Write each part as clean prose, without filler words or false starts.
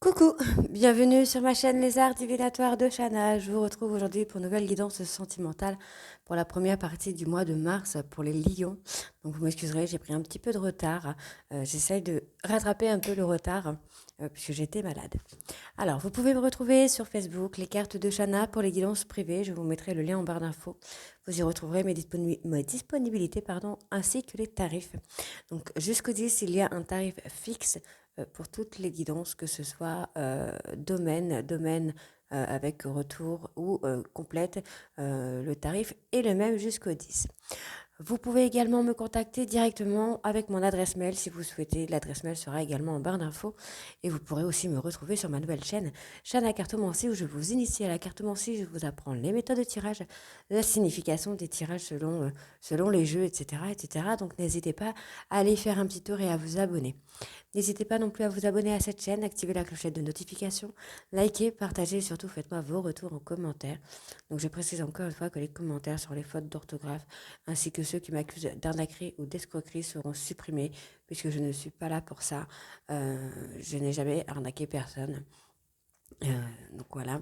Coucou, bienvenue sur ma chaîne Les Arts Divinatoires de Shana. Je vous retrouve aujourd'hui pour une nouvelle guidance sentimentale pour la première partie du mois de mars pour les lions. Donc vous m'excuserez, j'ai pris un petit peu de retard. J'essaye de rattraper un peu le retard puisque j'étais malade. Alors, vous pouvez me retrouver sur Facebook, les cartes de Shana pour les guidances privées. Je vous mettrai le lien en barre d'infos. Vous y retrouverez mes disponibilités ainsi que les tarifs. Donc jusqu'au 10, il y a un tarif fixe pour toutes les guidances, que ce soit domaine avec retour ou complète. Le tarif est le même jusqu'au 10. Vous pouvez également me contacter directement avec mon adresse mail si vous souhaitez. L'adresse mail sera également en barre d'infos. Et vous pourrez aussi me retrouver sur ma nouvelle chaîne, Shana Cartomancie, où je vous initie à la cartomancie. Je vous apprends les méthodes de tirage, la signification des tirages selon les jeux, etc., etc. Donc n'hésitez pas à aller faire un petit tour et à vous abonner. N'hésitez pas non plus à vous abonner à cette chaîne, activer la clochette de notification, liker, partager et surtout faites-moi vos retours en commentaire. Donc je précise encore une fois que les commentaires sur les fautes d'orthographe ainsi que ceux qui m'accusent d'arnaquerie ou d'escroquerie seront supprimés puisque je ne suis pas là pour ça. Je n'ai jamais arnaqué personne. Donc voilà.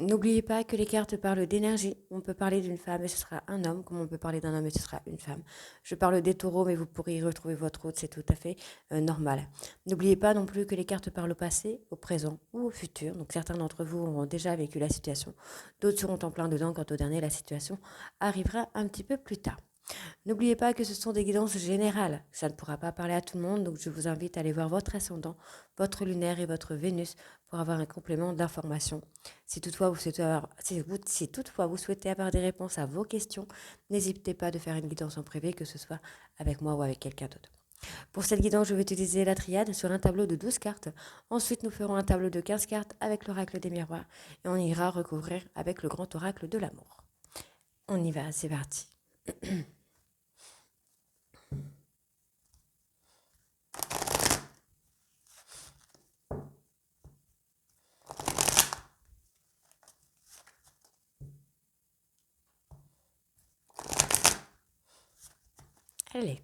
N'oubliez pas que les cartes parlent d'énergie. On peut parler d'une femme et ce sera un homme, comme on peut parler d'un homme et ce sera une femme. Je parle des taureaux, mais vous pourrez y retrouver votre autre, c'est tout à fait normal. N'oubliez pas non plus que les cartes parlent au passé, au présent ou au futur. Donc certains d'entre vous auront déjà vécu la situation, d'autres seront en plein dedans. Quant au dernier, la situation arrivera un petit peu plus tard. N'oubliez pas que ce sont des guidances générales. Ça ne pourra pas parler à tout le monde, donc je vous invite à aller voir votre ascendant, votre lunaire et votre Vénus pour avoir un complément d'information. Si toutefois vous souhaitez avoir des réponses à vos questions, n'hésitez pas de faire une guidance en privé, que ce soit avec moi ou avec quelqu'un d'autre. Pour cette guidance, je vais utiliser la triade sur un tableau de 12 cartes. Ensuite, nous ferons un tableau de 15 cartes avec l'oracle des miroirs et on ira recouvrir avec le grand oracle de l'amour. On y va, c'est parti. Allez.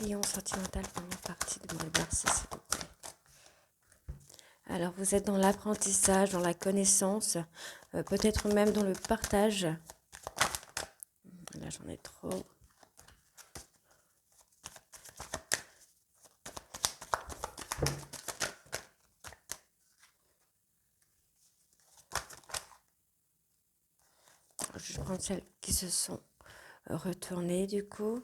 Lion sentimental, première partie de mon exercice, s'il vous plaît. Alors, vous êtes dans l'apprentissage, dans la connaissance, peut-être même dans le partage. Là, j'en ai trop. Je vais prendre celles qui se sont retournées, du coup.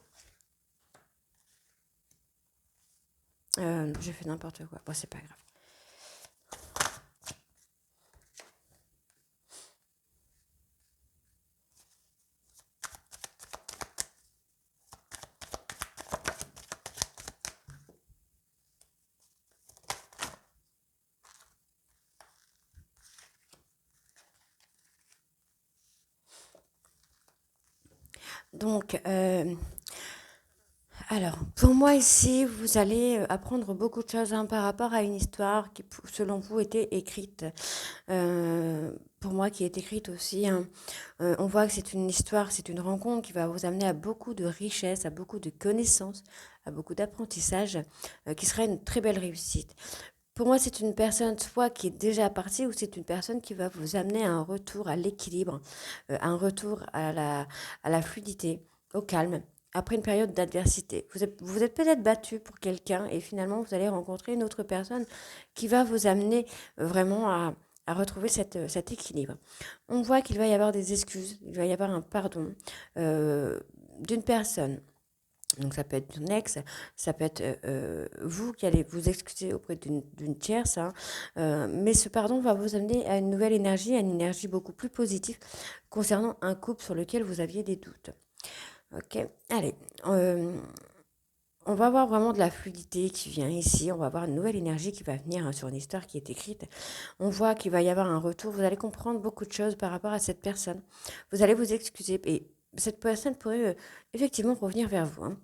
Je fais n'importe quoi. Bon, c'est pas grave. Donc, alors, pour moi ici, vous allez apprendre beaucoup de choses par rapport à une histoire qui, selon vous, était écrite. Pour moi, qui est écrite aussi. Hein. On voit que c'est une histoire, c'est une rencontre qui va vous amener à beaucoup de richesse, à beaucoup de connaissances, à beaucoup d'apprentissage, qui sera une très belle réussite. Pour moi, c'est une personne soit qui est déjà partie ou c'est une personne qui va vous amener à un retour à l'équilibre, un retour à la fluidité, au calme, après une période d'adversité. Vous êtes peut-être battu pour quelqu'un et finalement vous allez rencontrer une autre personne qui va vous amener vraiment à retrouver cet équilibre. On voit qu'il va y avoir des excuses, il va y avoir un pardon d'une personne. Donc ça peut être ton ex, ça peut être vous qui allez vous excuser auprès d'une tierce, hein. Mais ce pardon va vous amener à une nouvelle énergie, à une énergie beaucoup plus positive concernant un couple sur lequel vous aviez des doutes. Ok, allez, on va avoir vraiment de la fluidité qui vient ici, on va avoir une nouvelle énergie qui va venir, hein, sur une histoire qui est écrite. On voit qu'il va y avoir un retour, vous allez comprendre beaucoup de choses par rapport à cette personne. Vous allez vous excuser et cette personne pourrait effectivement revenir vers vous. Hein.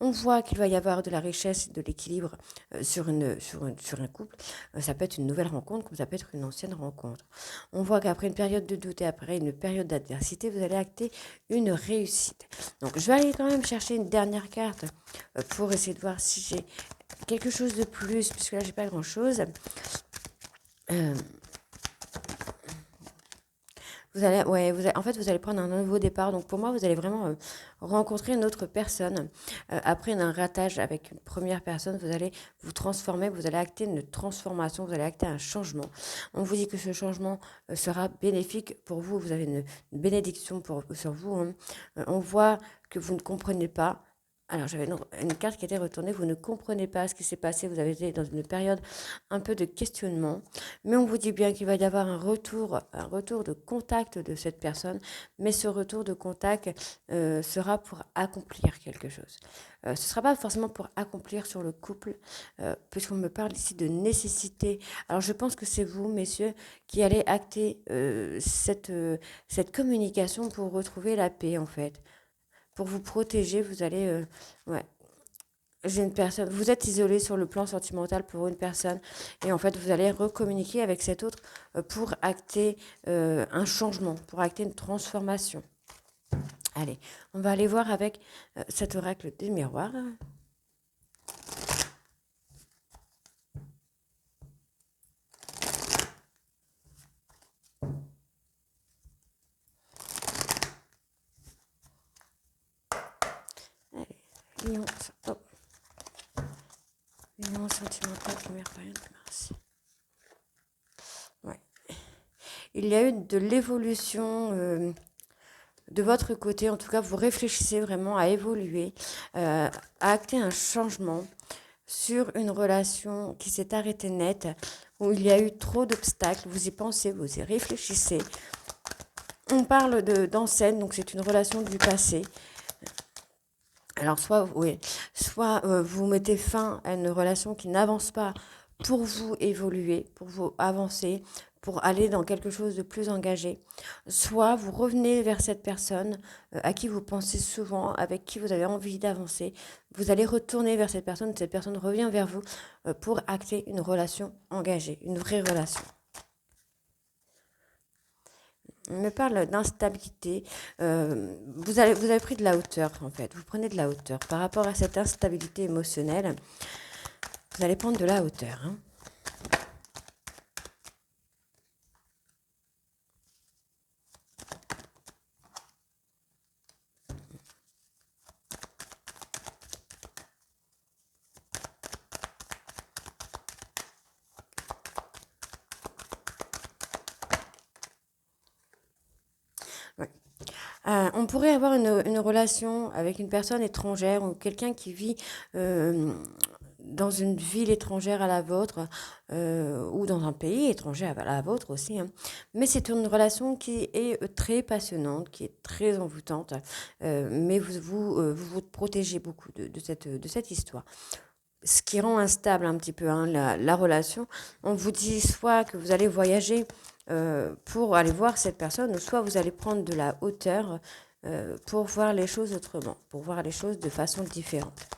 On voit qu'il va y avoir de la richesse, de l'équilibre sur un couple. Ça peut être une nouvelle rencontre comme ça peut être une ancienne rencontre. On voit qu'après une période de doute et après une période d'adversité, vous allez acter une réussite. Donc je vais aller quand même chercher une dernière carte pour essayer de voir si j'ai quelque chose de plus, puisque là, j'ai pas grand-chose. Euh, en fait, vous allez prendre un nouveau départ. Donc, pour moi, vous allez vraiment rencontrer une autre personne. Après un ratage avec une première personne, vous allez vous transformer, vous allez acter une transformation, vous allez acter un changement. On vous dit que ce changement sera bénéfique pour vous. Vous avez une bénédiction sur vous, hein. On voit que vous ne comprenez pas. Alors, j'avais une carte qui était retournée. Vous ne comprenez pas ce qui s'est passé. Vous avez été dans une période un peu de questionnement. Mais on vous dit bien qu'il va y avoir un retour de contact de cette personne. Mais ce retour de contact sera pour accomplir quelque chose. Ce ne sera pas forcément pour accomplir sur le couple, puisqu'on me parle ici de nécessité. Alors, je pense que c'est vous, messieurs, qui allez acter cette communication pour retrouver la paix, en fait. Pour vous protéger, vous allez... ouais. J'ai une personne, vous êtes isolé sur le plan sentimental pour une personne et en fait vous allez recommuniquer avec cet autre pour acter un changement, pour acter une transformation. Allez, on va aller voir avec cet oracle des miroirs. Allez, Lion, oh. Lion sentimental, première période de mars. Ouais. Il y a eu de l'évolution de votre côté, en tout cas, vous réfléchissez vraiment à évoluer, à acter un changement sur une relation qui s'est arrêtée nette, où il y a eu trop d'obstacles, vous y pensez, vous y réfléchissez. On parle d'enseigne, donc c'est une relation du passé. Alors soit vous mettez fin à une relation qui n'avance pas pour vous évoluer, pour vous avancer, pour aller dans quelque chose de plus engagé. Soit vous revenez vers cette personne à qui vous pensez souvent, avec qui vous avez envie d'avancer. Vous allez retourner vers cette personne revient vers vous pour acter une relation engagée, une vraie relation. On me parle d'instabilité. Vous avez pris de la hauteur, en fait. Vous prenez de la hauteur. Par rapport à cette instabilité émotionnelle, vous allez prendre de la hauteur, hein. Ouais. On pourrait avoir une relation avec une personne étrangère ou quelqu'un qui vit dans une ville étrangère à la vôtre ou dans un pays étranger à la vôtre aussi, hein. Mais c'est une relation qui est très passionnante, qui est très envoûtante, mais vous protégez beaucoup de cette histoire. Ce qui rend instable un petit peu, hein, la relation. On vous dit soit que vous allez voyager pour aller voir cette personne, ou soit vous allez prendre de la hauteur pour voir les choses autrement, pour voir les choses de façon différente.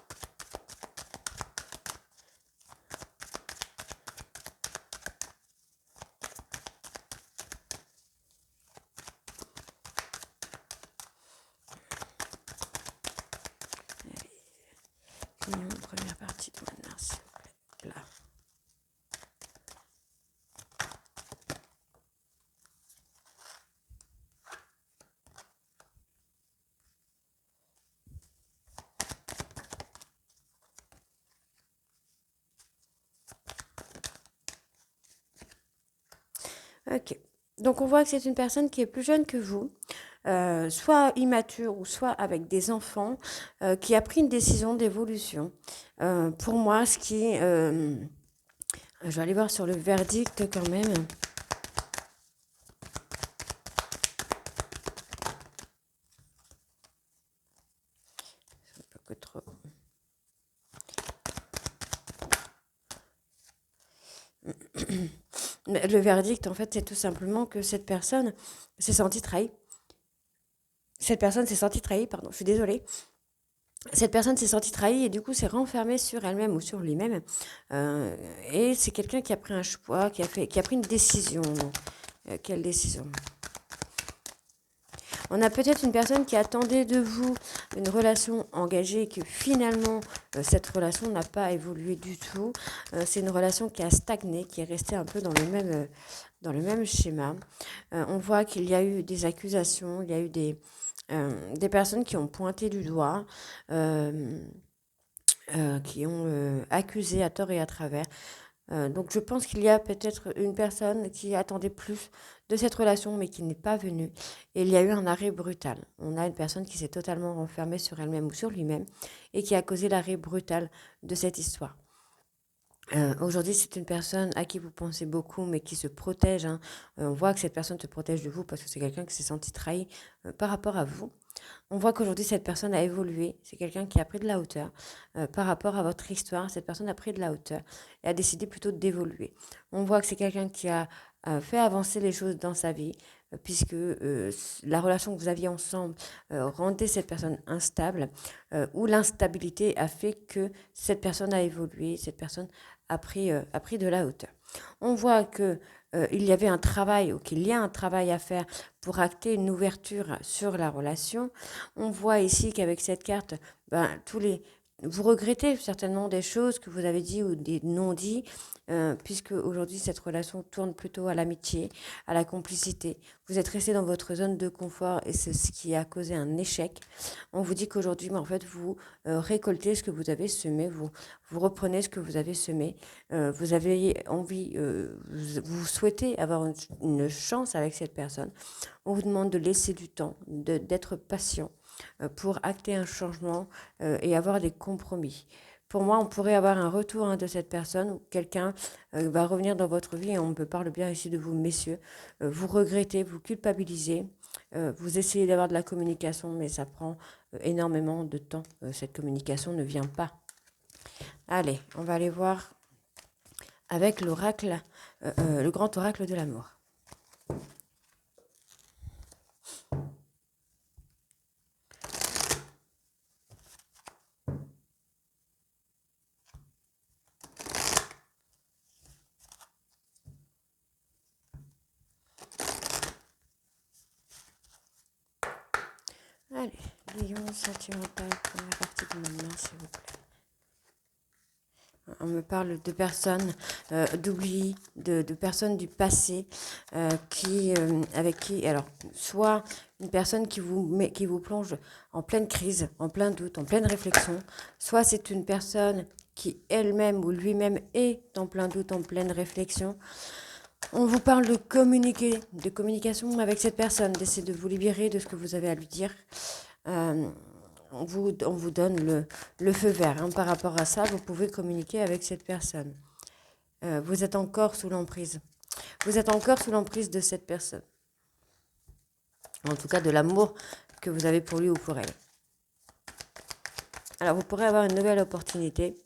Première partie de mois de mars, là. Ok. Donc on voit que c'est une personne qui est plus jeune que vous, soit immature ou soit avec des enfants, qui a pris une décision d'évolution. Pour moi, je vais aller voir sur le verdict quand même. Un peu trop. Le verdict, en fait, c'est tout simplement que cette personne s'est sentie trahie. Cette personne s'est sentie trahie, pardon, je suis désolée. Cette personne s'est sentie trahie et du coup s'est renfermée sur elle-même ou sur lui-même. Et c'est quelqu'un qui a pris un choix, qui a pris une décision. Quelle décision? On a peut-être une personne qui attendait de vous une relation engagée et que finalement, cette relation n'a pas évolué du tout. C'est une relation qui a stagné, qui est restée un peu dans le même schéma. On voit qu'il y a eu des accusations, il y a eu des personnes qui ont pointé du doigt, qui ont accusé à tort et à travers. Donc je pense qu'il y a peut-être une personne qui attendait plus de cette relation mais qui n'est pas venue. Et il y a eu un arrêt brutal. On a une personne qui s'est totalement renfermée sur elle-même ou sur lui-même et qui a causé l'arrêt brutal de cette histoire. Aujourd'hui, c'est une personne à qui vous pensez beaucoup, mais qui se protège, hein. On voit que cette personne se protège de vous parce que c'est quelqu'un qui s'est senti trahi par rapport à vous. On voit qu'aujourd'hui, cette personne a évolué. C'est quelqu'un qui a pris de la hauteur par rapport à votre histoire. Cette personne a pris de la hauteur et a décidé plutôt d'évoluer. On voit que c'est quelqu'un qui a fait avancer les choses dans sa vie, puisque la relation que vous aviez ensemble rendait cette personne instable, ou l'instabilité a fait que cette personne a évolué, cette personne a pris de la hauteur. On voit que il y avait un travail ou qu'il y a un travail à faire pour acter une ouverture sur la relation. On voit ici qu'avec cette carte, vous regrettez certainement des choses que vous avez dit ou des non-dits, puisque aujourd'hui cette relation tourne plutôt à l'amitié, à la complicité. Vous êtes resté dans votre zone de confort et c'est ce qui a causé un échec. On vous dit qu'aujourd'hui, en fait, vous récoltez ce que vous avez semé, vous reprenez ce que vous avez semé. Vous avez envie, vous souhaitez avoir une chance avec cette personne. On vous demande de laisser du temps, d'être patient pour acter un changement et avoir des compromis. Pour moi, on pourrait avoir un retour de cette personne ou quelqu'un va revenir dans votre vie et on me parle bien ici de vous, messieurs. Vous regrettez, vous culpabilisez, vous essayez d'avoir de la communication, mais ça prend énormément de temps. Cette communication ne vient pas. Allez, on va aller voir avec l'oracle, le grand oracle de l'amour. Allez, lion sentimental, première partie de ma main, s'il vous plaît. On me parle de personnes d'oubli, de personnes du passé avec qui, alors, soit une personne qui vous plonge en pleine crise, en plein doute, en pleine réflexion, soit c'est une personne qui elle-même ou lui-même est en plein doute, en pleine réflexion. On vous parle de communication avec cette personne, d'essayer de vous libérer de ce que vous avez à lui dire. On vous donne le feu vert. Hein. Par rapport à ça, vous pouvez communiquer avec cette personne. Vous êtes encore sous l'emprise. Vous êtes encore sous l'emprise de cette personne. En tout cas, de l'amour que vous avez pour lui ou pour elle. Alors, vous pourrez avoir une nouvelle opportunité.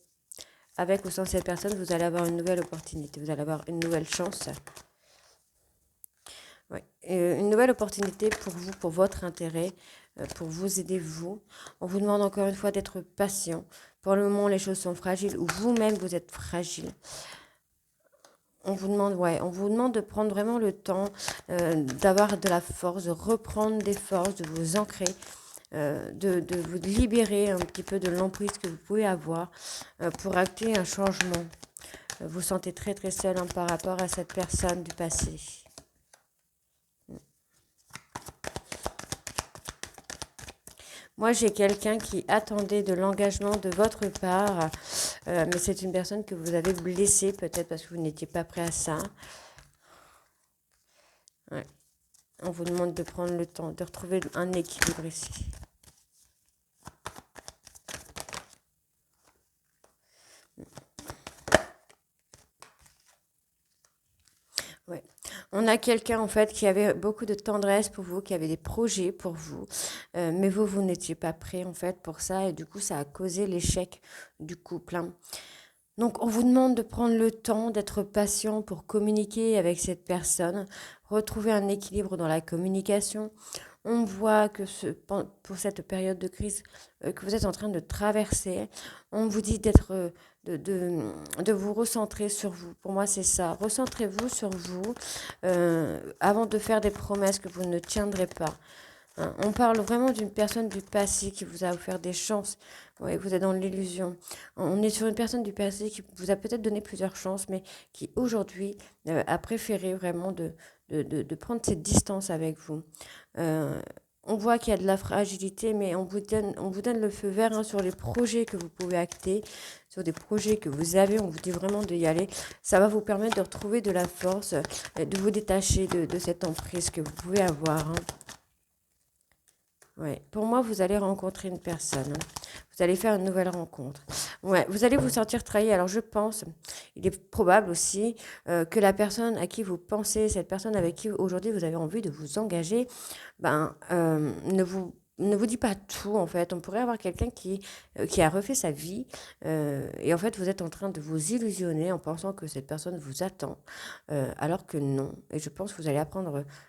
Avec ou sans cette personne, vous allez avoir une nouvelle opportunité. Vous allez avoir une nouvelle chance. Ouais. Une nouvelle opportunité pour vous, pour votre intérêt, pour vous aider, vous. On vous demande encore une fois d'être patient. Pour le moment, les choses sont fragiles ou vous-même, vous êtes fragile. On vous demande de prendre vraiment le temps d'avoir de la force, de reprendre des forces, de vous ancrer, de vous libérer un petit peu de l'emprise que vous pouvez avoir pour acter un changement. Vous vous sentez très très seul par rapport à cette personne du passé. Moi, j'ai quelqu'un qui attendait de l'engagement de votre part, mais c'est une personne que vous avez blessée, peut-être parce que vous n'étiez pas prêt à ça. Ouais. On vous demande de prendre le temps, de retrouver un équilibre ici. Ouais. On a quelqu'un en fait qui avait beaucoup de tendresse pour vous, qui avait des projets pour vous, mais vous n'étiez pas prêt en fait pour ça et du coup ça a causé l'échec du couple. Hein. Donc on vous demande de prendre le temps, d'être patient pour communiquer avec cette personne, retrouver un équilibre dans la communication. On voit que pour cette période de crise que vous êtes en train de traverser, on vous dit de vous recentrer sur vous. Pour moi, c'est ça. Recentrez-vous sur vous avant de faire des promesses que vous ne tiendrez pas. Hein. On parle vraiment d'une personne du passé qui vous a offert des chances. Ouais, vous êtes dans l'illusion. On est sur une personne du passé qui vous a peut-être donné plusieurs chances, mais qui aujourd'hui a préféré vraiment de prendre cette distance avec vous. Euh, on voit qu'il y a de la fragilité, mais on vous donne le feu vert hein, sur les projets que vous pouvez acter, sur des projets que vous avez. On vous dit vraiment d'y aller. Ça va vous permettre de retrouver de la force, de vous détacher de cette emprise que vous pouvez avoir. Hein. Ouais. Pour moi, vous allez rencontrer une personne. Hein. Vous allez faire une nouvelle rencontre. Ouais. Vous allez vous sentir trahi. Alors, je pense, il est probable aussi que la personne à qui vous pensez, cette personne avec qui aujourd'hui vous avez envie de vous engager, ne vous dit pas tout, en fait. On pourrait avoir quelqu'un qui a refait sa vie et en fait, vous êtes en train de vous illusionner en pensant que cette personne vous attend, alors que non. Et je pense que vous allez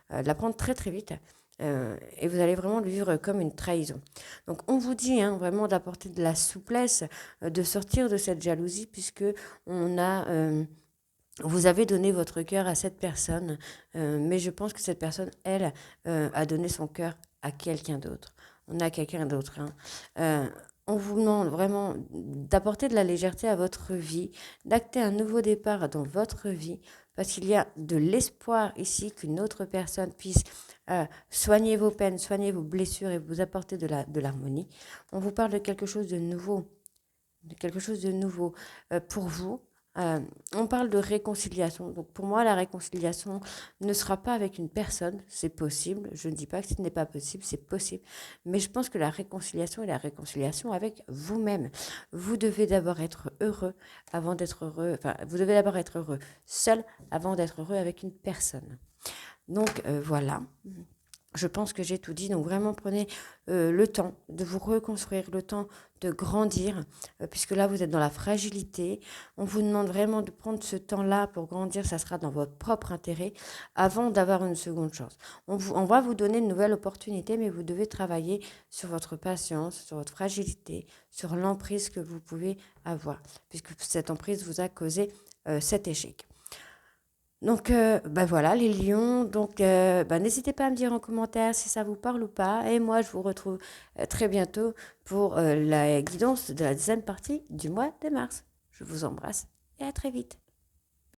l'apprendre très, très vite. Et vous allez vraiment le vivre comme une trahison. Donc on vous dit hein, vraiment d'apporter de la souplesse, de sortir de cette jalousie puisque on a, vous avez donné votre cœur à cette personne, mais je pense que cette personne, elle, a donné son cœur à quelqu'un d'autre. On a quelqu'un d'autre. Hein. On vous demande vraiment d'apporter de la légèreté à votre vie, d'acter un nouveau départ dans votre vie, parce qu'il y a de l'espoir ici qu'une autre personne puisse soigner vos peines, soigner vos blessures et vous apporter de l'harmonie. On vous parle de quelque chose de nouveau, pour vous. On parle de réconciliation. Donc pour moi, la réconciliation ne sera pas avec une personne, c'est possible. Je ne dis pas que ce n'est pas possible, c'est possible. Mais je pense que la réconciliation est la réconciliation avec vous-même. Vous devez d'abord être heureux avant d'être heureux. Enfin, vous devez d'abord être heureux seul avant d'être heureux avec une personne. Donc voilà. Je pense que j'ai tout dit. Donc vraiment, prenez le temps de vous reconstruire, le temps de grandir, puisque là, vous êtes dans la fragilité. On vous demande vraiment de prendre ce temps-là pour grandir. Ça sera dans votre propre intérêt avant d'avoir une seconde chance. On va vous donner une nouvelle opportunité, mais vous devez travailler sur votre patience, sur votre fragilité, sur l'emprise que vous pouvez avoir, puisque cette emprise vous a causé cet échec. Donc, voilà, les lions. Donc, n'hésitez pas à me dire en commentaire si ça vous parle ou pas. Et moi, je vous retrouve très bientôt pour la guidance de la deuxième partie du mois de mars. Je vous embrasse et à très vite.